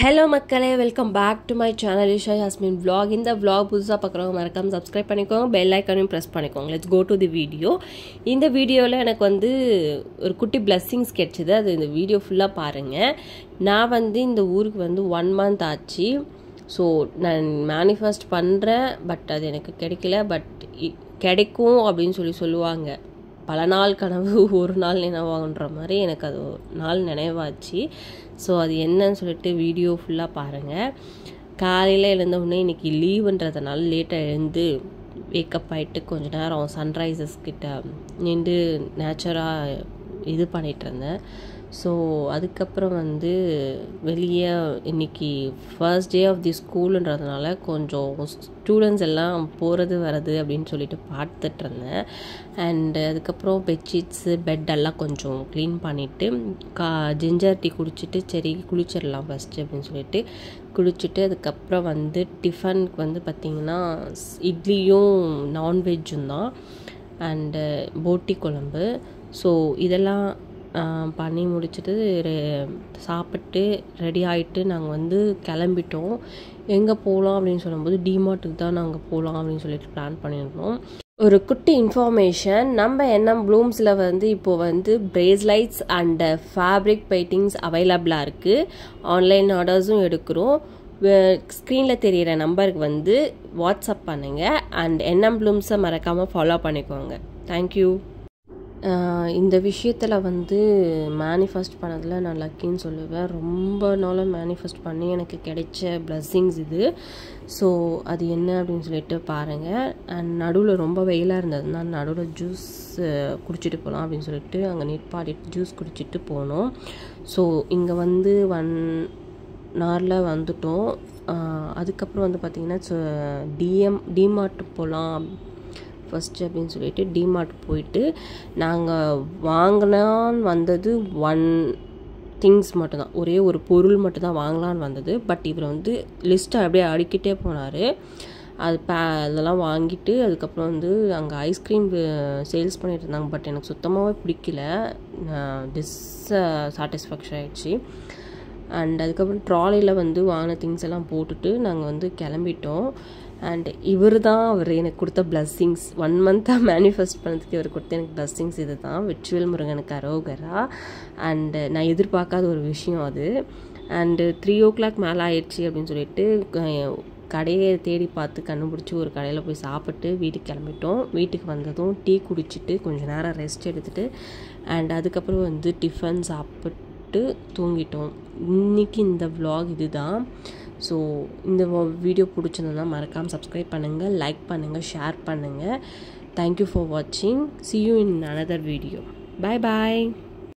Hello மக்களே, welcome back to my channel Isha Yasmin vlog. இந்த vlog புதுசாக பார்க்குறவங்க மறக்காம சப்ஸ்கிரைப் பண்ணிக்கோங்க, பெல் ஐக்கானையும் ப்ரெஸ் பண்ணிக்கோங்க. Let's go to the video. இந்த வீடியோவில் எனக்கு ஒரு குட்டி பிளெஸ்ஸிங்ஸ் கிடைச்சிது. அது இந்த வீடியோ ஃபுல்லாக பாருங்கள். நான் இந்த ஊருக்கு 1 month ஆச்சு. ஸோ நான் மேனிஃபெஸ்ட் பண்ணுறேன், பட் அது எனக்கு கிடைக்கல. பட் கிடைக்கும் அப்படின்னு சொல்லுவாங்க. பல நாள் கனவு ஒரு நாள் நினைவாகுன்ற மாதிரி எனக்கு அது நாள் நினைவாச்சு. ஸோ அது என்னன்னு சொல்லிட்டு வீடியோ ஃபுல்லாக பாருங்கள். காலையில் எழுந்தவுடனே இன்றைக்கி லீவுன்றதுனால லேட்டாக எழுந்து வேக்கப் ஆகிட்டு கொஞ்ச நேரம் சன்ரைசஸ் கிட்ட நின்று நேச்சராக இது பண்ணிகிட்டு இருந்தேன். ஸோ அதுக்கப்புறம் வெளியே இன்றைக்கி ஃபர்ஸ்ட் டே ஆஃப் தி ஸ்கூலுன்றதுனால கொஞ்சம் ஸ்டூடெண்ட்ஸ் எல்லாம் போகிறது வர்றது அப்படின்னு சொல்லிட்டு பார்த்துட்ருந்தேன். அண்டு அதுக்கப்புறம் பெட்ஷீட்ஸு பெட்டெல்லாம் கொஞ்சம் க்ளீன் பண்ணிவிட்டு ஜிஞ்சர் டீ குடிச்சிட்டு சரி குளிச்சிடலாம் ஃபஸ்ட்டு அப்படின்னு சொல்லிட்டு குளிச்சுட்டு அதுக்கப்புறம் டிஃபனுக்கு பார்த்திங்கன்னா இட்லியும் நான்வெஜ்ஜும் தான் அண்டு போட்டி குழம்பு. ஸோ இதெல்லாம் பண்ணி முடிச்சுட்டு சாப்பிட்டு ரெடி ஆகிட்டு நாங்கள் கிளம்பிட்டோம். எங்கே போகலாம் அப்படின்னு சொல்லும்போது டிமார்ட்டுக்கு தான் நாங்கள் போகலாம் அப்படின்னு சொல்லிட்டு பிளான் பண்ணியிருந்தோம். ஒரு குட்டி இன்ஃபர்மேஷன், நம்ம என்எம் ப்ளூம்ஸில் இப்போது பிரேஸ்லைட்ஸ் அண்டு ஃபேப்ரிக் பெயிண்டிங்ஸ் அவைலபிளாக இருக்குது. ஆன்லைன் ஆர்டர்ஸும் எடுக்கிறோம். ஸ்க்ரீனில் தெரிகிற நம்பருக்கு வாட்ஸ்அப் பண்ணுங்கள். அண்ட் என்எம் ப்ளூம்ஸை மறக்காமல் ஃபாலோ பண்ணிக்கோங்க. தேங்க்யூ. இந்த விஷயத்தில் மேனிஃபெஸ்ட் பண்ணதில் நான் லக்கின்னு சொல்லுவேன். ரொம்ப நாளாக மேனிஃபெஸ்ட் பண்ணி எனக்கு கிடைச்ச பிளெஸ்ஸிங்ஸ் இது. ஸோ அது என்ன அப்படின்னு சொல்லிட்டு பாருங்கள். அண்ட் நடுவில் ரொம்ப வெயிலாக இருந்ததுன்னா நடுவில் ஜூஸ் குடிச்சிட்டு போகலாம் அப்படின்னு சொல்லிட்டு அங்கே நிற்பாடிட்டு ஜூஸ் குடிச்சிட்டு போனோம். ஸோ இங்கே 1 hour வந்துட்டோம். அதுக்கப்புறம் பார்த்திங்கன்னா டிமார்ட் போகலாம் ஃபஸ்ட்டு அப்படின்னு சொல்லிட்டு டிமார்ட் போயிட்டு நாங்கள் வாங்கினான்னு வந்தது 1 திங்ஸ் மட்டும்தான், ஒரே ஒரு பொருள் மட்டும்தான் வாங்கலான்னு வந்தது. பட் இவர் லிஸ்ட்டை அப்படியே அடிக்கிட்டே போனார். அதெல்லாம் வாங்கிட்டு அதுக்கப்புறம் அங்கே ஐஸ்கிரீம் சேல்ஸ் பண்ணிட்டு இருந்தாங்க. பட் எனக்கு சுத்தமாகவே பிடிக்கல, டிஸ்சாட்டிஸ்ஃபேக்ஷன் ஆகிடுச்சு. அண்ட் அதுக்கப்புறம் ட்ராலியில் வாங்கின திங்ஸ் எல்லாம் போட்டுட்டு நாங்கள் கிளம்பிட்டோம். அண்ட் அவர் எனக்கு கொடுத்த பிளஸ்ஸிங்ஸ் 1 month-ஆக மேனிஃபெஸ்ட் பண்ணதுக்கு இவர் கொடுத்த எனக்கு பிளஸ்ஸிங்ஸ் இது தான். வெற்றிவேல் முருகனுக்கு அரோகரா. அண்டு நான் எதிர்பார்க்காத ஒரு விஷயம் அது. அண்டு 3 o'clock மேலே ஆயிடுச்சு அப்படின்னு சொல்லிட்டு கடையை தேடி பார்த்து கண்டுபிடிச்சி ஒரு கடையில் போய் சாப்பிட்டு வீட்டுக்கு கிளம்பிட்டோம். வீட்டுக்கு வந்ததும் டீ குடிச்சிட்டு கொஞ்சம் நேரம் ரெஸ்ட் எடுத்துகிட்டு அண்ட் அதுக்கப்புறம் டிஃபன் சாப்பிட்டு தூங்கிட்டோம். இன்றைக்கி இந்த vlog இது தான். ஸோ இந்த வீடியோ பிடிச்சிருந்ததுன்னா மறக்காமல் சப்ஸ்கிரைப் பண்ணுங்கள், லைக் பண்ணுங்கள், ஷேர் பண்ணுங்கள். தேங்க்யூ ஃபார் வாட்சிங். See you in another video. Bye bye.